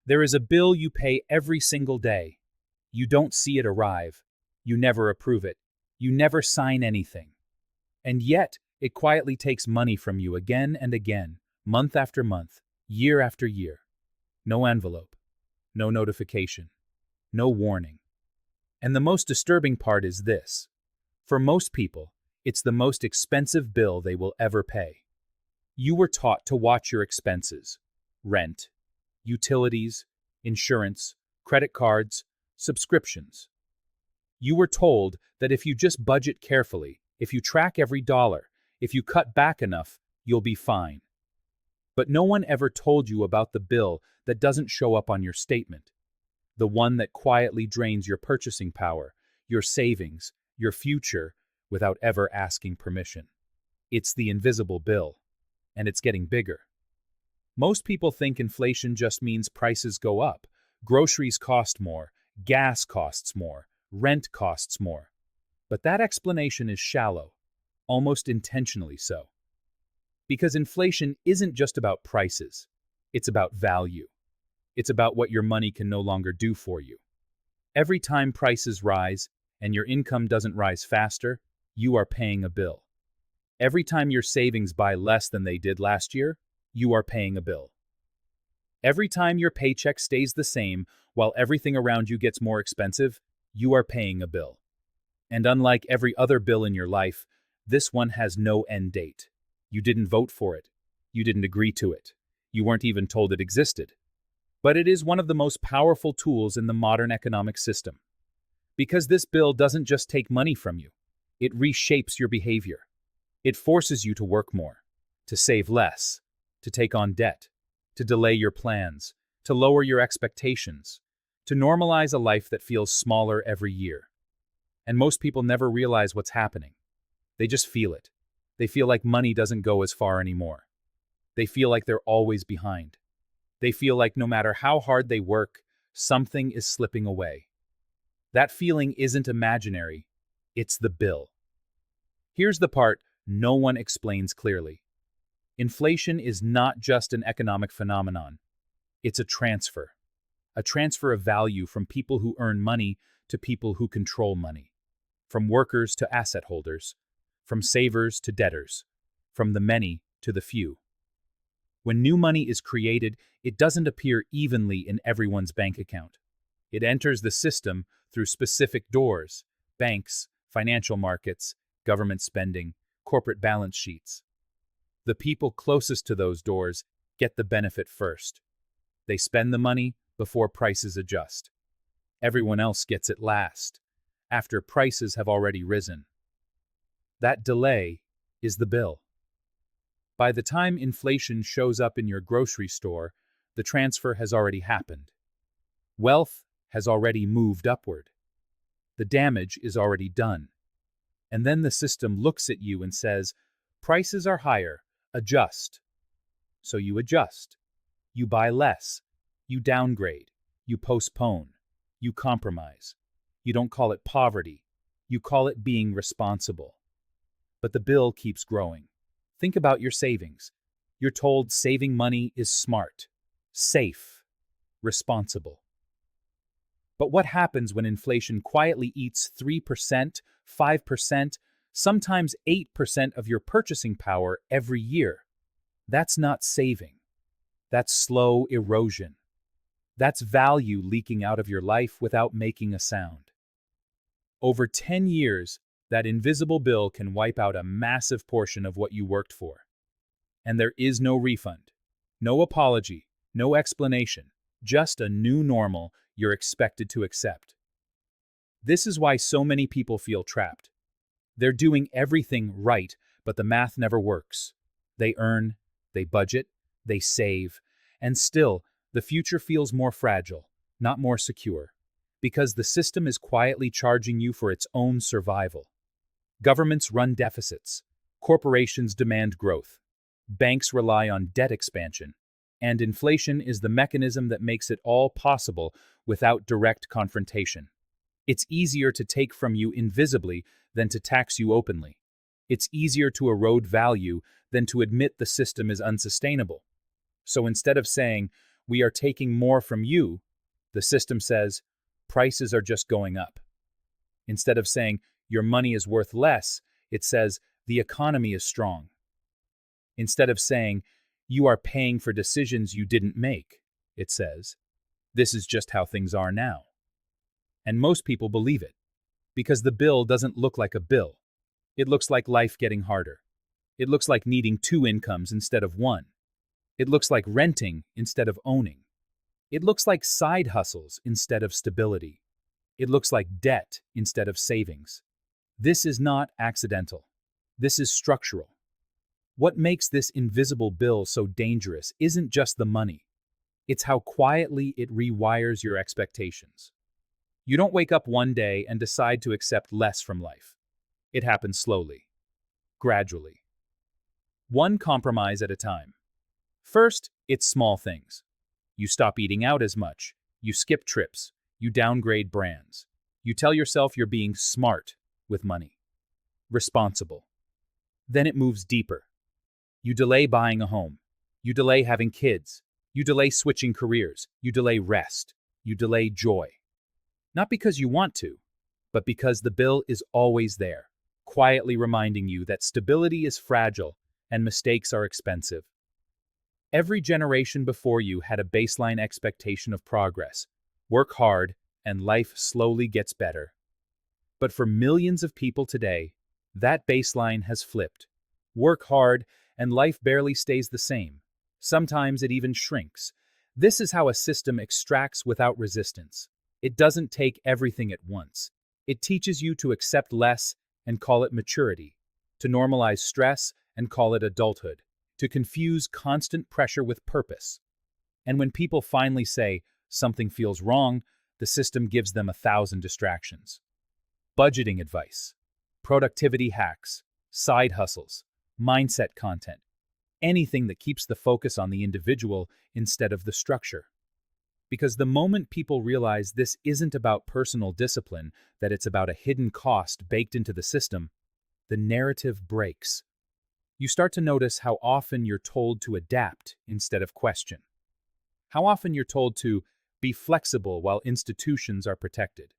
There is a bill you pay every single day. You don't see it arrive. You never approve it. You never sign anything. And yet, it quietly takes money from you again and again, month after month, year after year. No envelope, no notification, no warning. And the most disturbing part is this. For most people, it's the most expensive bill they will ever pay. You were taught to watch your expenses: rent, utilities, insurance, credit cards, subscriptions. You were told that if you just budget carefully, if you track every dollar, if you cut back enough, you'll be fine. But no one ever told you about the bill that doesn't show up on your statement. The one that quietly drains your purchasing power, your savings, your future, without ever asking permission. It's the invisible bill, and it's getting bigger. Most people think inflation just means prices go up. Groceries cost more, gas costs more, rent costs more. But that explanation is shallow, almost intentionally so. Because inflation isn't just about prices, it's about value. It's about what your money can no longer do for you. Every time prices rise and your income doesn't rise faster, you are paying a bill. Every time your savings buy less than they did last year, you are paying a bill. Every time your paycheck stays the same while everything around you gets more expensive, you are paying a bill. And unlike every other bill in your life, this one has no end date. You didn't vote for it. You didn't agree to it. You weren't even told it existed. But it is one of the most powerful tools in the modern economic system. Because this bill doesn't just take money from you. It reshapes your behavior. It forces you to work more, to save less, to take on debt, to delay your plans, to lower your expectations, to normalize a life that feels smaller every year. And most people never realize what's happening. They just feel it. They feel like money doesn't go as far anymore. They feel like they're always behind. They feel like no matter how hard they work, something is slipping away. That feeling isn't imaginary, it's the bill. Here's the part no one explains clearly. Inflation is not just an economic phenomenon. It's a transfer of value from people who earn money to people who control money, from workers to asset holders, from savers to debtors, from the many to the few. When new money is created, it doesn't appear evenly in everyone's bank account. It enters the system through specific doors: banks, financial markets, government spending, corporate balance sheets. The people closest to those doors get the benefit first. They spend the money before prices adjust. Everyone else gets it last, after prices have already risen. That delay is the bill. By the time inflation shows up in your grocery store, the transfer has already happened. Wealth has already moved upward. The damage is already done. And then the system looks at you and says, "Prices are higher, adjust." So you adjust. You buy less. You downgrade. You postpone. You compromise. You don't call it poverty. You call it being responsible. But the bill keeps growing. Think about your savings. You're told saving money is smart, safe, responsible. But what happens when inflation quietly eats 3%, 5%, sometimes 8% of your purchasing power every year? That's not saving. That's slow erosion. That's value leaking out of your life without making a sound. Over 10 years, that invisible bill can wipe out a massive portion of what you worked for. And there is no refund, no apology, no explanation, just a new normal you're expected to accept. This is why so many people feel trapped. They're doing everything right, but the math never works. They earn, they budget, they save, and still, the future feels more fragile, not more secure, because the system is quietly charging you for its own survival. Governments run deficits, corporations demand growth, banks rely on debt expansion, and inflation is the mechanism that makes it all possible without direct confrontation. It's easier to take from you invisibly than to tax you openly. It's easier to erode value than to admit the system is unsustainable. So instead of saying, We are taking more from you. The system says, prices are just going up. Instead of saying, your money is worth less, it says, the economy is strong. Instead of saying, you are paying for decisions you didn't make, it says, this is just how things are now. And most people believe it, because the bill doesn't look like a bill. It looks like life getting harder. It looks like needing 2 incomes instead of 1. It looks like renting instead of owning. It looks like side hustles instead of stability. It looks like debt instead of savings. This is not accidental. This is structural. What makes this invisible bill so dangerous isn't just the money. It's how quietly it rewires your expectations. You don't wake up one day and decide to accept less from life. It happens slowly, gradually. One compromise at a time. First, it's small things. You stop eating out as much. You skip trips. You downgrade brands. You tell yourself you're being smart with money. Responsible. Then it moves deeper. You delay buying a home. You delay having kids. You delay switching careers. You delay rest. You delay joy. Not because you want to, but because the bill is always there, quietly reminding you that stability is fragile and mistakes are expensive. Every generation before you had a baseline expectation of progress. Work hard, and life slowly gets better. But for millions of people today, that baseline has flipped. Work hard, and life barely stays the same. Sometimes it even shrinks. This is how a system extracts without resistance. It doesn't take everything at once. It teaches you to accept less and call it maturity, to normalize stress and call it adulthood, to confuse constant pressure with purpose. And when people finally say something feels wrong, the system gives them 1,000 distractions. Budgeting advice, productivity hacks, side hustles, mindset content, anything that keeps the focus on the individual instead of the structure. Because the moment people realize this isn't about personal discipline, that it's about a hidden cost baked into the system, the narrative breaks. You start to notice how often you're told to adapt instead of question. How often you're told to be flexible while institutions are protected.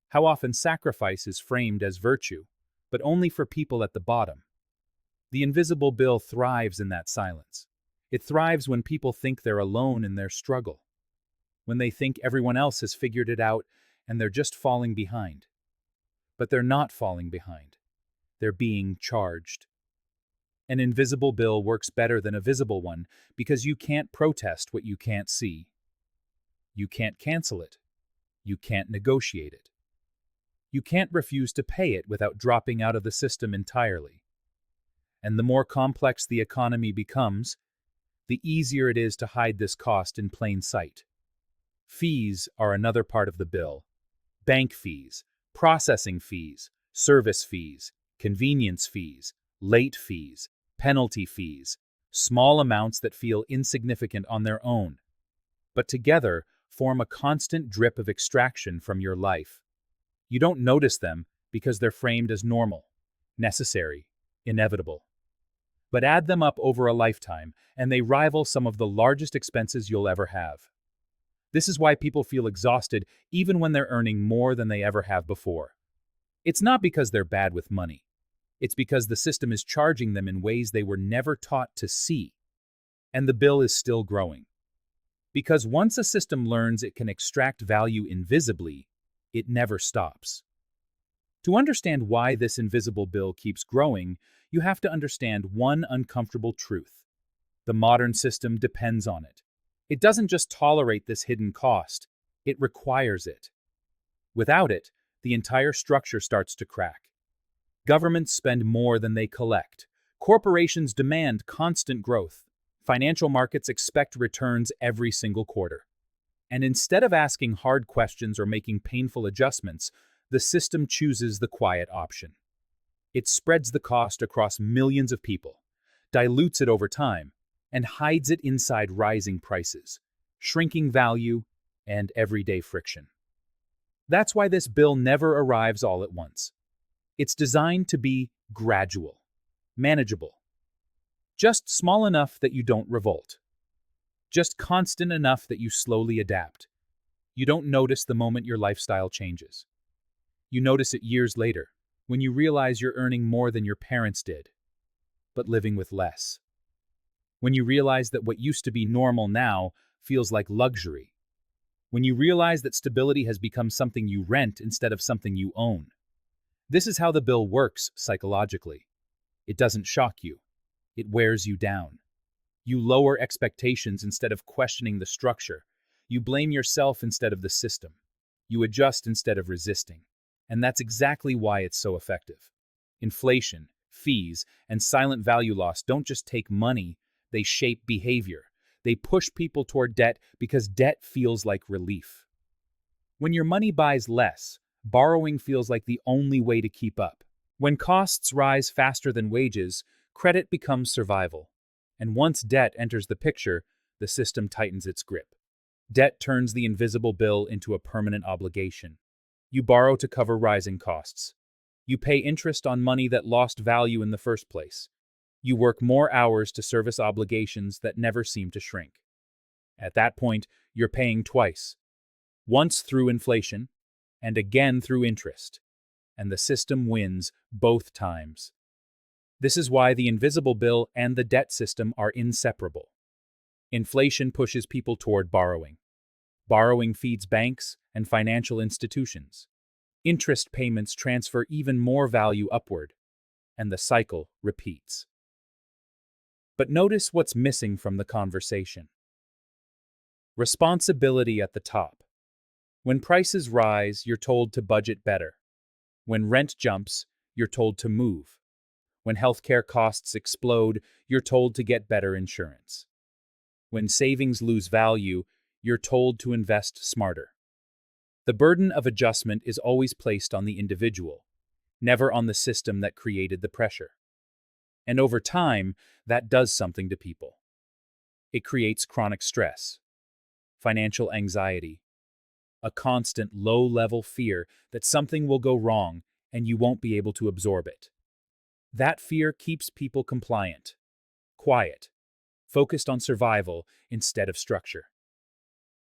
How often sacrifice is framed as virtue, but only for people at the bottom. The invisible bill thrives in that silence. It thrives when people think they're alone in their struggle, when they think everyone else has figured it out and they're just falling behind. But they're not falling behind. They're being charged. An invisible bill works better than a visible one because you can't protest what you can't see. You can't cancel it. You can't negotiate it. You can't refuse to pay it without dropping out of the system entirely. And the more complex the economy becomes, the easier it is to hide this cost in plain sight. Fees are another part of the bill. Bank fees, processing fees, service fees, convenience fees, late fees, penalty fees, small amounts that feel insignificant on their own, but together form a constant drip of extraction from your life. You don't notice them because they're framed as normal, necessary, inevitable. But add them up over a lifetime, and they rival some of the largest expenses you'll ever have. This is why people feel exhausted even when they're earning more than they ever have before. It's not because they're bad with money. It's because the system is charging them in ways they were never taught to see. And the bill is still growing. Because once a system learns it can extract value invisibly, it never stops. To understand why this invisible bill keeps growing, you have to understand one uncomfortable truth. The modern system depends on it. It doesn't just tolerate this hidden cost, it requires it. Without it, the entire structure starts to crack. Governments spend more than they collect. Corporations demand constant growth. Financial markets expect returns every single quarter. And instead of asking hard questions or making painful adjustments, the system chooses the quiet option. It spreads the cost across millions of people, dilutes it over time, and hides it inside rising prices, shrinking value, and everyday friction. That's why this bill never arrives all at once. It's designed to be gradual, manageable, just small enough that you don't revolt, just constant enough that you slowly adapt. You don't notice the moment your lifestyle changes. You notice it years later, when you realize you're earning more than your parents did, but living with less. When you realize that what used to be normal now feels like luxury. When you realize that stability has become something you rent instead of something you own. This is how the bill works psychologically. It doesn't shock you. It wears you down. You lower expectations instead of questioning the structure. You blame yourself instead of the system. You adjust instead of resisting. And that's exactly why it's so effective. Inflation, fees, and silent value loss don't just take money, they shape behavior. They push people toward debt because debt feels like relief. When your money buys less, borrowing feels like the only way to keep up. When costs rise faster than wages, credit becomes survival. And once debt enters the picture, the system tightens its grip. Debt turns the invisible bill into a permanent obligation. You borrow to cover rising costs. You pay interest on money that lost value in the first place. You work more hours to service obligations that never seem to shrink. At that point, you're paying twice. Once through inflation, and again through interest. And the system wins both times. This is why the invisible bill and the debt system are inseparable. Inflation pushes people toward borrowing. Borrowing feeds banks and financial institutions. Interest payments transfer even more value upward, and the cycle repeats. But notice what's missing from the conversation. Responsibility at the top. When prices rise, you're told to budget better. When rent jumps, you're told to move. When healthcare costs explode, you're told to get better insurance. When savings lose value, you're told to invest smarter. The burden of adjustment is always placed on the individual, never on the system that created the pressure. And over time, that does something to people. It creates chronic stress, financial anxiety, a constant low-level fear that something will go wrong and you won't be able to absorb it. That fear keeps people compliant, quiet, focused on survival instead of structure.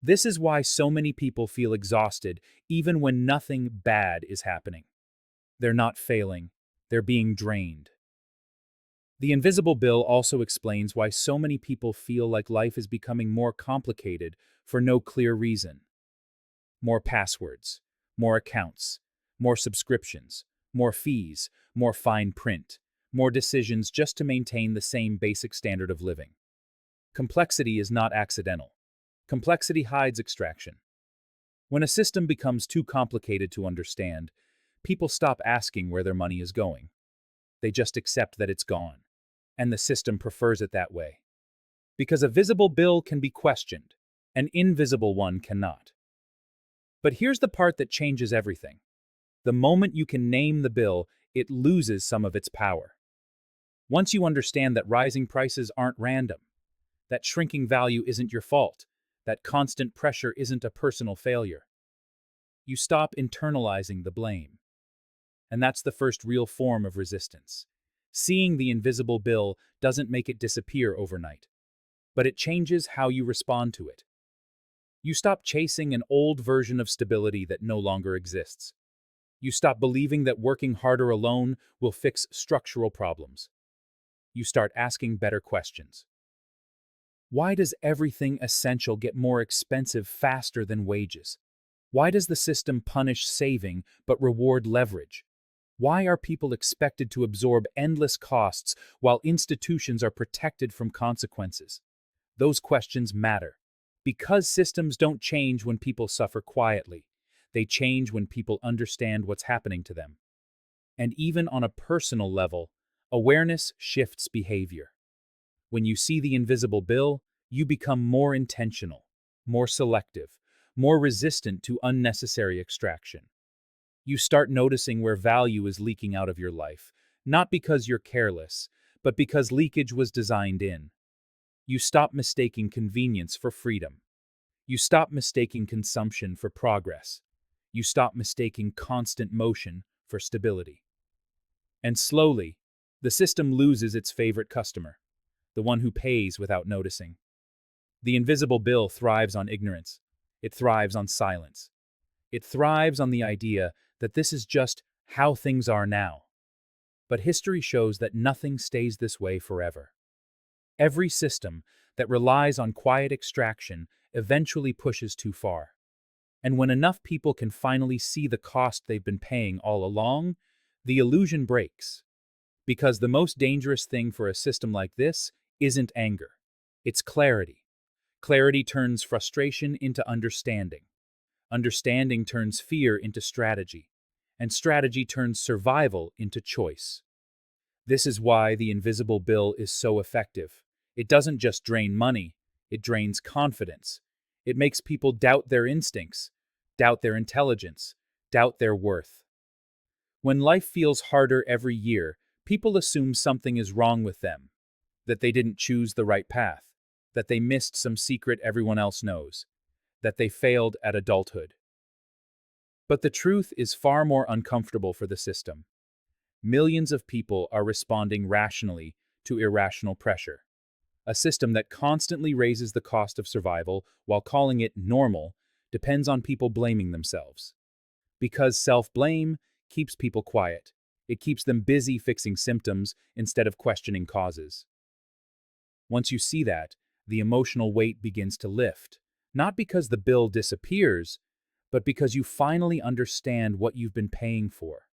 This is why so many people feel exhausted even when nothing bad is happening. They're not failing, they're being drained. The invisible bill also explains why so many people feel like life is becoming more complicated for no clear reason. More passwords, more accounts, more subscriptions, more fees, more fine print, more decisions just to maintain the same basic standard of living. Complexity is not accidental. Complexity hides extraction. When a system becomes too complicated to understand, people stop asking where their money is going. They just accept that it's gone. And the system prefers it that way. Because a visible bill can be questioned, an invisible one cannot. But here's the part that changes everything. The moment you can name the bill, it loses some of its power. Once you understand that rising prices aren't random, that shrinking value isn't your fault, that constant pressure isn't a personal failure, you stop internalizing the blame. And that's the first real form of resistance. Seeing the invisible bill doesn't make it disappear overnight, but it changes how you respond to it. You stop chasing an old version of stability that no longer exists. You stop believing that working harder alone will fix structural problems. You start asking better questions. Why does everything essential get more expensive faster than wages? Why does the system punish saving but reward leverage? Why are people expected to absorb endless costs while institutions are protected from consequences? Those questions matter. Because systems don't change when people suffer quietly. They change when people understand what's happening to them. And even on a personal level, awareness shifts behavior. When you see the invisible bill, you become more intentional, more selective, more resistant to unnecessary extraction. You start noticing where value is leaking out of your life, not because you're careless, but because leakage was designed in. You stop mistaking convenience for freedom. You stop mistaking consumption for progress. You stop mistaking constant motion for stability. And slowly, the system loses its favorite customer, the one who pays without noticing. The invisible bill thrives on ignorance. It thrives on silence. It thrives on the idea that this is just how things are now. But history shows that nothing stays this way forever. Every system that relies on quiet extraction eventually pushes too far. And when enough people can finally see the cost they've been paying all along, the illusion breaks. Because the most dangerous thing for a system like this isn't anger. It's clarity. Clarity turns frustration into understanding. Understanding turns fear into strategy. And strategy turns survival into choice. This is why the invisible bill is so effective. It doesn't just drain money, it drains confidence. It makes people doubt their instincts, doubt their intelligence, doubt their worth. When life feels harder every year, people assume something is wrong with them, that they didn't choose the right path, that they missed some secret everyone else knows, that they failed at adulthood. But the truth is far more uncomfortable for the system. Millions of people are responding rationally to irrational pressure. A system that constantly raises the cost of survival while calling it normal depends on people blaming themselves. Because self-blame keeps people quiet. It keeps them busy fixing symptoms instead of questioning causes. Once you see that, the emotional weight begins to lift, not because the bill disappears, but because you finally understand what you've been paying for.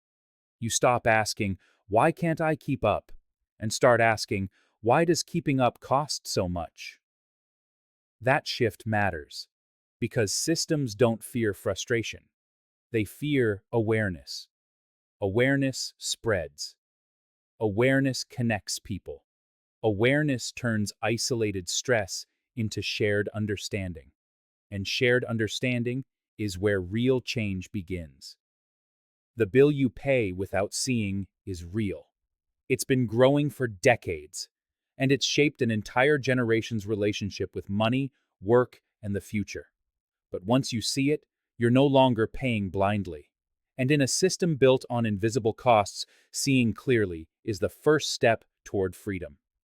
You stop asking, "Why can't I keep up?" and start asking, "Why does keeping up cost so much?" That shift matters, because systems don't fear frustration. They fear awareness. Awareness spreads. Awareness connects people. Awareness turns isolated stress into shared understanding. And shared understanding is where real change begins. The bill you pay without seeing is real. It's been growing for decades, and it's shaped an entire generation's relationship with money, work, and the future. But once you see it, you're no longer paying blindly. And in a system built on invisible costs, seeing clearly is the first step toward freedom.